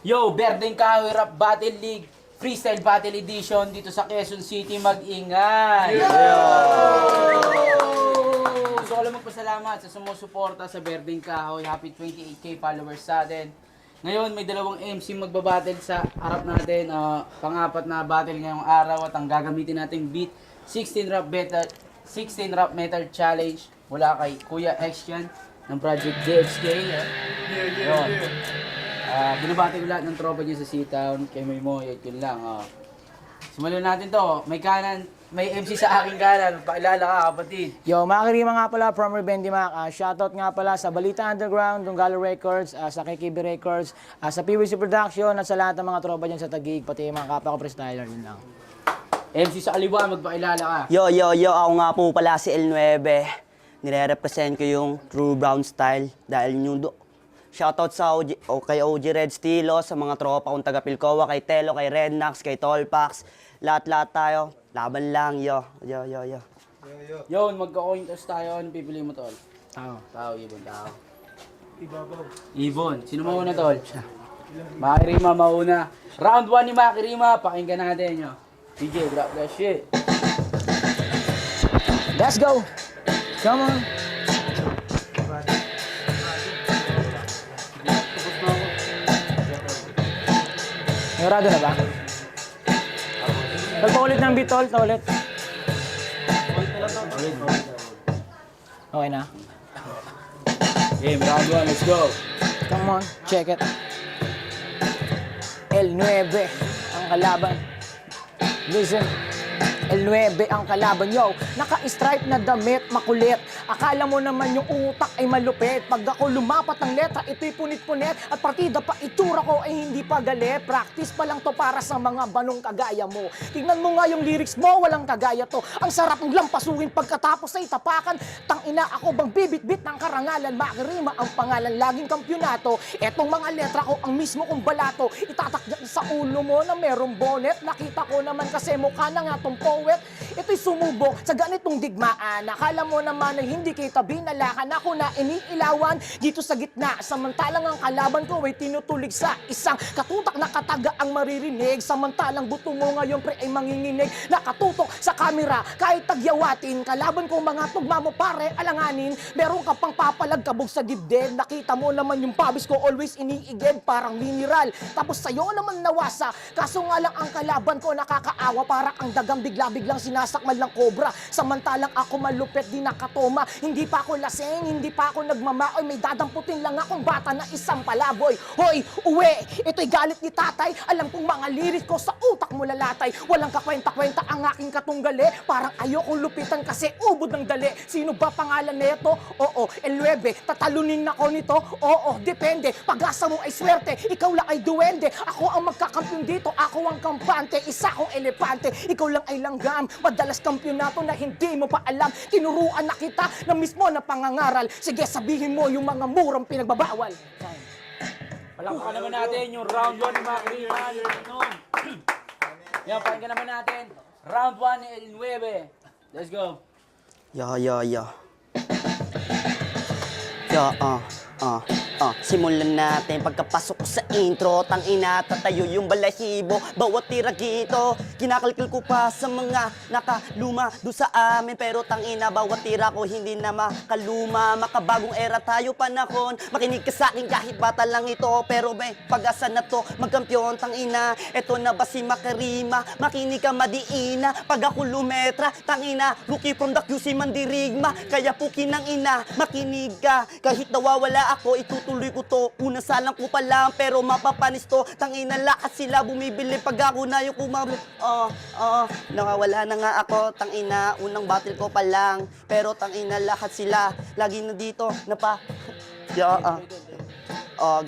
Yo, Berdeng Kahoy Rap Battle League Freestyle Battle Edition dito sa Quezon City. Mag-ingay! Gusto ko lang magpasalamat sa sumusuporta sa Berdeng Kahoy. Happy 28K followers sa atin. Ngayon, may dalawang MC magbabattle sa harap natin. Pang-apat na battle ngayong araw at ang gagamitin nating beat 16 rap metal challenge mula kay Kuya X yan ng Project DXK. Binabati ko lahat ng tropa niya sa C-Town, kay Moy, yun lang. Simulan natin to. May MC sa aking kanan. Pakilala ka, kapatid. Yo, mga karima nga pala from Bendimac. Shoutout nga pala sa Balita Underground, Dunggalo Records, sa KKB Records, sa PWC Production, at sa lahat ng mga tropa dyan sa Taguig, pati yung mga kapwa ko freestyler, yun lang. MC sa kaliwa, magpakilala ka. Yo, ako nga po pala si El 9. Nire-represent ko yung True Brown Style dahil yung shoutout sa kay OG Red Stilo, sa mga tropa kong taga Pilcoa, kay Telo, kay Rednax, kay Tolpax. Lahat tayo. Laban lang, yo. Yun, magka-coin toss tayo. Ano pipili mo, tol? Tao. Ibon. Ibon. Sino mauna, tol? Makirima mauna. Round 1 ni Makirima. Pakinggan natin, yo. DJ, drop that shit. Let's go! Come on! Sigurado na ba? Tol, paulit ng beat, tol. Paulit. Okay na? Game, round 1. Let's go. Come on, check it. El 9 ang kalaban. Listen. El 9 ang kalaban, yo. Naka-stripe na damit, makulit. Akala mo naman yung utak ay malupit. Pag ako lumapat ng letra, ito'y punit-punit. At partida pa itura ko ay hindi pa galit. Practice pa lang to para sa mga banong kagaya mo. Tingnan mo nga yung lyrics mo, walang kagaya to. Ang sarap ng lampasuhin pagkatapos ay tapakan. Tangina ako bang bibit-bit ng karangalan. Makirima ang pangalan, laging kampyonato. Etong mga letra ko ang mismo kong balato. Itatakyak sa ulo mo na merong bonnet. Nakita ko naman kasi mukha na nga tong poet. Ito'y sumubok sa ganitong digmaan. Akala mo naman ay hindi kita binalakan. Ako na iniilawan dito sa gitna. Samantalang ang kalaban ko ay tinutulig sa isang katutak na kataga ang maririnig. Samantalang buto mo ngayon pre ay manginginig. Nakatutok sa kamera kahit tagyawatin. Kalaban kong mga tugma mo pare alanganin. Meron ka pang papalagkabog sa dibdib. Nakita mo naman yung pawis ko always iniigib parang mineral. Tapos sa'yo naman nawasa. Kaso nga lang ang kalaban ko nakakaawa. Parang ang dagang biglang sinasakmal ng kobra. Samantalang ako malupit di nakatoma. Hindi pa ako laseng, hindi pa ako nagmamaoy. May dadamputin lang akong bata na isang palaboy. Hoy, uwi! Ito'y galit ni tatay. Alam kong mga lirik ko sa utak mo lalatay. Walang kakwenta-kwenta ang aking katunggali. Parang ayokong lupitan kasi ubod ng dali. Sino ba pangalan nito? Oo, El 9. Tatalunin ako nito? Oo, depende. Pag-asa mo ay swerte. Ikaw lang ay duwende. Ako ang magkakampiyon dito. Ako ang kampante. Isa akong elepante. Ikaw lang ay langgam. Madalas kampyonato na hindi mo pa alam. Tinuruan na kita na mismo na pangangaral. Sige, sabihin mo yung mga murang pinagbabawal. Palakpakan naman natin yung round 1 ni Makirima. Yan, pakinggan naman natin. Round 1 ni El 9. Let's go. Simulan natin pagkapasok ko sa intro. Tangina, tatayo yung balahibo. Bawat tira gito, kinakalkil ko pa sa mga nakaluma doon sa amin. Pero tangina, bawat tira ko hindi na makaluma. Makabagong era tayo panahon. Makinig ka sa akin kahit bata lang ito. Pero may pag-asa na to, magkampiyon tangina. Eto na ba si Makirima? Makinig ka madiina. Pag ako lumetra, tangina, rookie from the QC Mandirigma. Kaya pukin ng ina, makinig ka. Kahit nawawala ako, itutuloy ko to. Una salang ko pa lang, pero mapapanis to. Tangina lakas sila bumibili pag ako na yung kumabli. Nakawala na nga ako. Tangina, unang battle ko pa lang. Pero tangina lahat sila. Lagi na dito,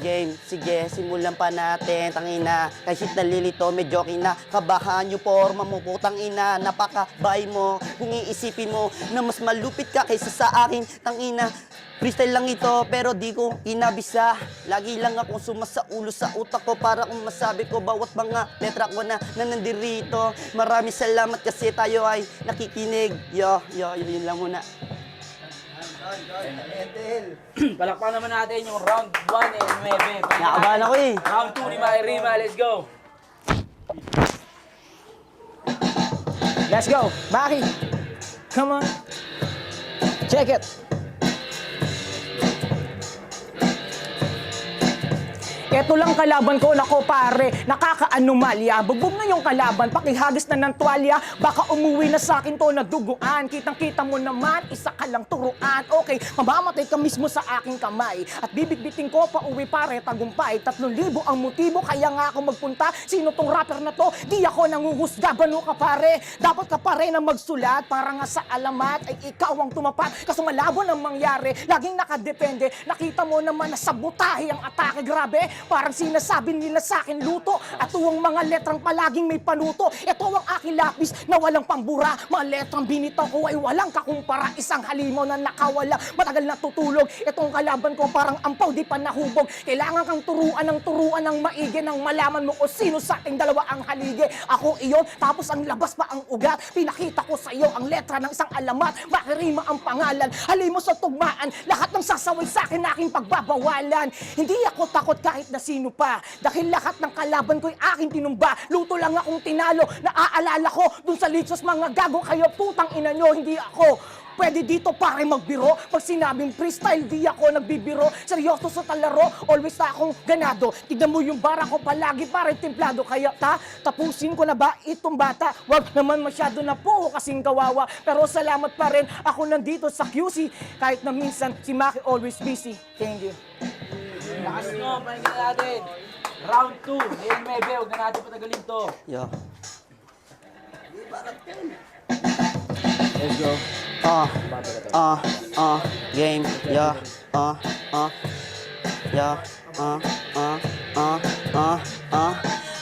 game. Sige, simulan pa natin. Tangina, kahit nalilito, medyo kinakabahan yung forma mo po. Tangina, napakabay mo. Kung iisipin mo na mas malupit ka kaysa sa akin. Tangina, freestyle lang ito, pero di ko inabisa. Lagi lang akong sumasa ulo sa utak ko para kung masabi ko bawat mga letra ko na nandirito. Maraming salamat kasi tayo ay nakikinig. Yun lang muna. Palakpan naman natin yung round 1 and 9. Nakabahan ako eh. Round 2 ni Maki Rima, let's go. Let's go, Maki. Come on. Check it. Eto lang kalaban ko, nako pare, nakaka-anomalya. Bugbog na yung kalaban, pakihagis na ng tuwalya. Baka umuwi na sa akin to na duguan. Kitang-kita mo naman, isa ka lang turuan. Okay, mamamatay ka mismo sa aking kamay. At bibigbitin ko pa uwi pare, tagumpay. 3,000 ang motibo, kaya nga ako magpunta. Sino tong rapper na to? Di ako nanguhusga, bano ka pare? Dapat ka pare na magsulat, para nga sa alamat ay ikaw ang tumapat. Kaso malabo nang mangyari, laging nakadepende. Nakita mo naman na sabotahe ang atake, grabe. Parang sinasabi nila sa akin luto. At tuwang mga letrang palaging may panuto. Ito ang aking lapis na walang pambura. Mga letrang binitaw ko ay walang kakumpara. Isang halimaw na nakawala, matagal na tutulog. Itong kalaban ko parang ampaw di pa nahubog. Kailangan kang turuan ng maigi nang malaman mo o sino sa ating dalawa ang haligi. Ako iyon, tapos ang labas pa ang ugat. Pinakita ko sa iyo ang letra ng isang alamat. Maki Rima ang pangalan, halimo sa tugmaan. Lahat ng sasaway sa akin aking pagbabawalan. Hindi ako takot kahit na sino pa. Dahil lahat ng kalaban ko'y aking tinumba. Luto lang akong tinalo. Naaalala ko dun sa litsos mga gago kayo. Putang ina nyo, hindi ako. Pwede dito pare magbiro. Pag sinabing freestyle, di ako nagbibiro. Seryoso sa talaro, always na akong ganado. Tignan mo yung bara ko palagi pare templado. Kaya tapusin ko na ba itong bata? Wag naman masyado na po kasing kawawa. Pero salamat pa rin ako nandito sa QC. Kahit na minsan si Maki always busy. Thank you. Lakas nyo, pakinggan natin. Round 2, ngayon 9, huwag na natin patagalin to. Yo. Let's go. Game. Yo.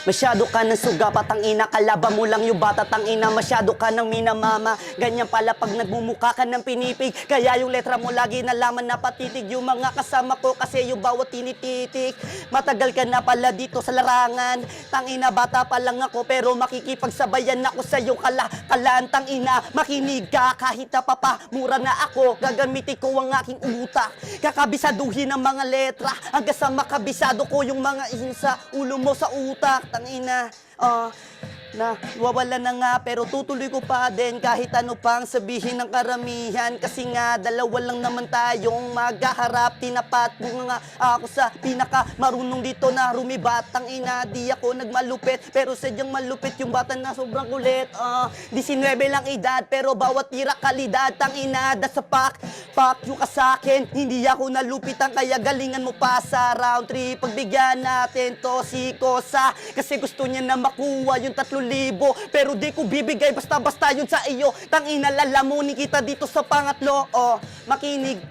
Masyado ka ng suga, patangina, kalaban mo lang yung bata, tangina, masyado ka ng minamama. Ganyan pala pag nagmumukha ka ng pinipig, kaya yung letra mo lagi nalaman na patitig. Yung mga kasama ko kasi yung bawat tinititik. Matagal ka na pala dito sa larangan, tangina, bata pa lang ako pero makikipagsabayan ako sa'yo, kalaan, tangina. Makinig ka kahit na mura na ako, gagamitin ko ang aking utak. Kakabisaduhin ang mga letra hanggang sa makabisado ko yung mga sa ulo mo sa utak. Tangina, na wawala na nga pero tutuloy ko pa din kahit ano pang sabihin ng karamihan. Kasi nga dalawa lang naman tayong maghaharap. Tinapat mo nga ako sa pinaka marunong dito na rumibat. Tangina, di ako nagmalupit pero sadyang malupit yung bata na sobrang kulit. 19 lang edad pero bawat tira kalidad. Tangina, that's a pack you ka sa'kin. Hindi ako nalupitan kaya galingan mo pa sa round 3. Pagbigyan natin to si Kosa kasi gusto niya na makuha yung 3,000 pero di ko bibigay basta-basta yun sa iyo. Tangina, lalamunin kita dito sa pangatlo. Makinig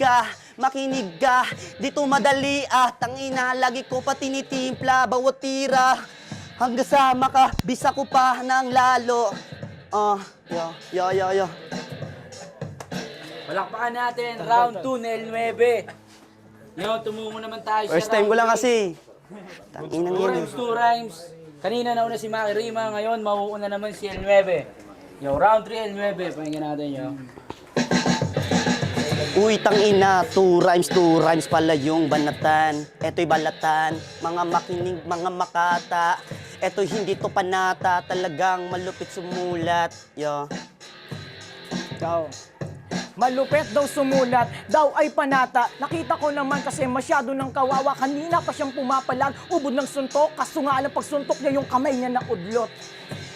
ka, dito madali tangina, lagi ko pa tinitimpla bawat tira hanggang sa makabisa ko pa ng lalo. Yo. Palakpakan natin, round 2, Nel 9. Ngayon, tumungo naman tayo First sa time ko round lang 3. kasi. Tanginang 2 yun. rhymes, 2 rhymes. Kanina nauna si Maki Rima, ngayon mauuna naman si L9. Yo, round 3 L9, pakinggan natin yo. Uy, tangina, 2 rhymes pala yung banatan. Eto'y balatan, mga makinig, mga makata. Eto'y hindi to panata, talagang malupit sumulat. Yo. Ikaw. Malupet daw sumulat, daw ay panata. Nakita ko naman kasi masyado ng kawawa. Kanina pa siyang pumapalag, ubod ng suntok. Kaso nga lang pagsuntok niya yung kamay niya na udlot.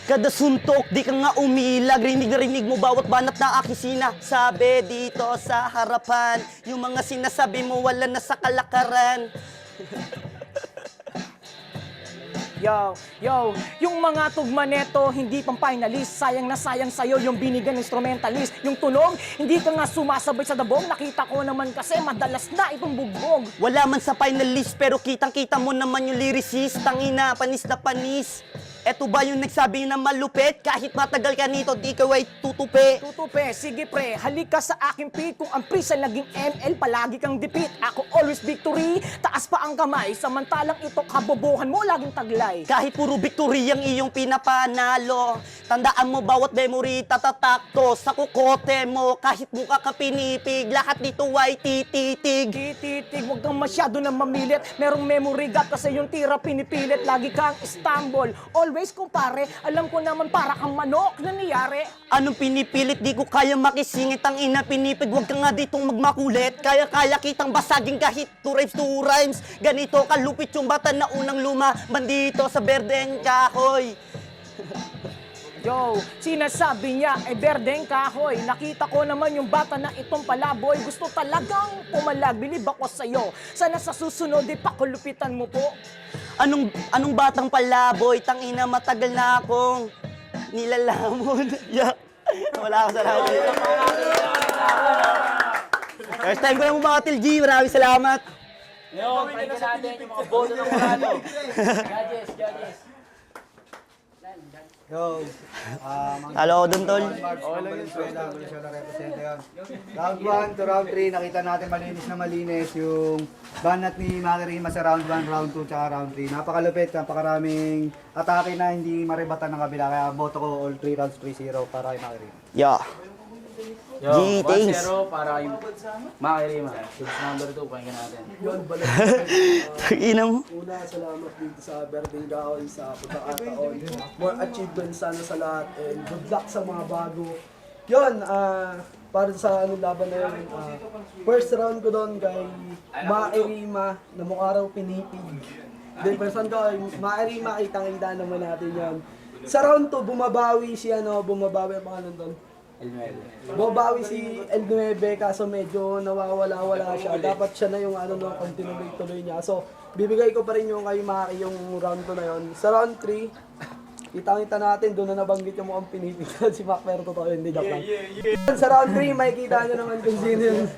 Kada suntok, di ka nga umilag. Rinig mo bawat banat na aking sinasabi dito sa harapan. Yung mga sinasabi mo wala na sa kalakaran. Yo, yung mga tugma neto, hindi pang finalist. Sayang na sayang sa'yo yung binigyan instrumentalist. Yung tunog, hindi ka nga sumasabay sa dabog. Nakita ko naman kasi madalas na itong bugbog. Wala man sa finalist pero kitang-kita mo naman yung lyricist. Tangina, panis na panis. Eto ba yung nagsabi na malupit? Kahit matagal ka nito, di ka ay tutupi. Tutupe, sige pre, halika sa aking pit. Kung ang prisa naging ML, palagi kang dipit. Ako always victory, taas pa ang kamay. Samantalang ito kabobohan mo, laging taglay. Kahit puro victory ang iyong pinapanalo, tandaan mo bawat memory tatatakto sa kukote mo. Kahit mukha ka pinipig, lahat dito ay tititig. Tititig, huwag kang masyado na mamilit. Merong memory gap kasi yung tira pinipilit. Lagi kang Istanbul, always kumpare. Alam ko naman para kang manok nangyayari. Anong pinipilit? Di ko kaya makisingit ang ina pinipig. Huwag ka nga ditong magmakulit. Kaya kitang basagin kahit 2 rhymes. Ganito kalupit yung bata na unang luma. Bandito sa berdeng kahoy. Yo, sinasabi niya ay berdeng kahoy. Nakita ko naman yung bata na itong palaboy. Gusto talagang pumalag, bilib ako sa'yo. Sana sa susunod, di pa kulupitan mo po. Anong batang palaboy? Tangina, matagal na akong nilalamon. Yeah. Wala ako sa lahat. First time ko lang bumatil, G. Maraming salamat. Ngayon, pakinggan natin yung mga boto ng Murado. Judges. Yo, Hello, dun, tol. Valenzuela represent yun. Round 1 to round 3, nakita natin malinis yung banat ni Makarima sa round 1, round 2, tsaka round 3. Napakalupit, napakaraming atake na hindi maribatan ng kabila. Kaya boto ko all 3 rounds 3-0 para kay Makarima. Yeah. Yo, G, thanks. 1-0 para kay Makirima. Six number 2, pakinggan natin. Tangina mo. Una, salamat dito sa Berdeng Kahoy sa pagkakataon. More achievements sana sa lahat and good luck sa mga bago. Yun, para sa laban na yun, first round ko doon kay Mairima na mukha raw pinipig. Then person ko, Mairima, kitang-kita naman natin yan. Sa round 2, bumabawi ang pangalan doon. Bumabawi si El9 kaso medyo nawawala-wala siya. Dapat siya na yung kung tinuloy-tuloy niya. So, bibigay ko pa rin yung kay Maki yung round 2 na yun. Sa round 3, kitang-kita natin, doon na nabanggit yung mukhang pinipigyan si Mac, pero totoo yun, hindi joke lang. Sa round 3, makikita nyo naman kung sino yun.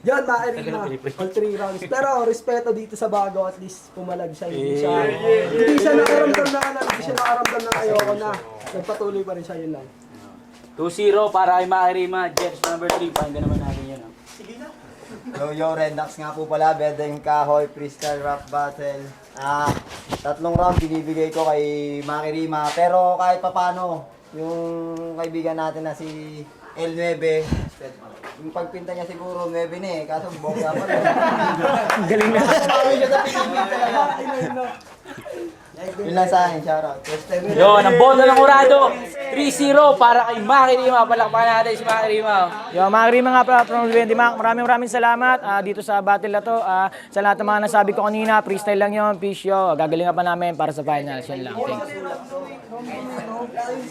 Yan, Mairima, all 3 rounds. Pero respeto dito sa bago, at least pumalag siya. Hindi siya nakaramdam na ayoko na. Nagpatuloy pa rin siya, yun lang. 2-0 para kay Makirima. Jets number 3, pakinggan naman natin yun. Yo, Rednax nga po pala, Berdeng Kahoy, freestyle rap battle. 3 round binibigay ko kay Makirima. Pero kahit papano, yung kaibigan natin na si El9, yung pagpinta niya siguro 9 na kaso bongga pa rin. Galing na. Yun lang sa akin, shoutout. Yun, ang boto ng Murado. 3-0 para kay Makirima. Palakpakan natin si Makirima. Yo, Makarima nga pala from Luwendi Mac. Maraming salamat dito sa battle na to. Sa lahat ng mga nasabi ko kanina, freestyle lang yun, peace yo. Gagalingan pa namin para sa finals. Yan lang. Thanks.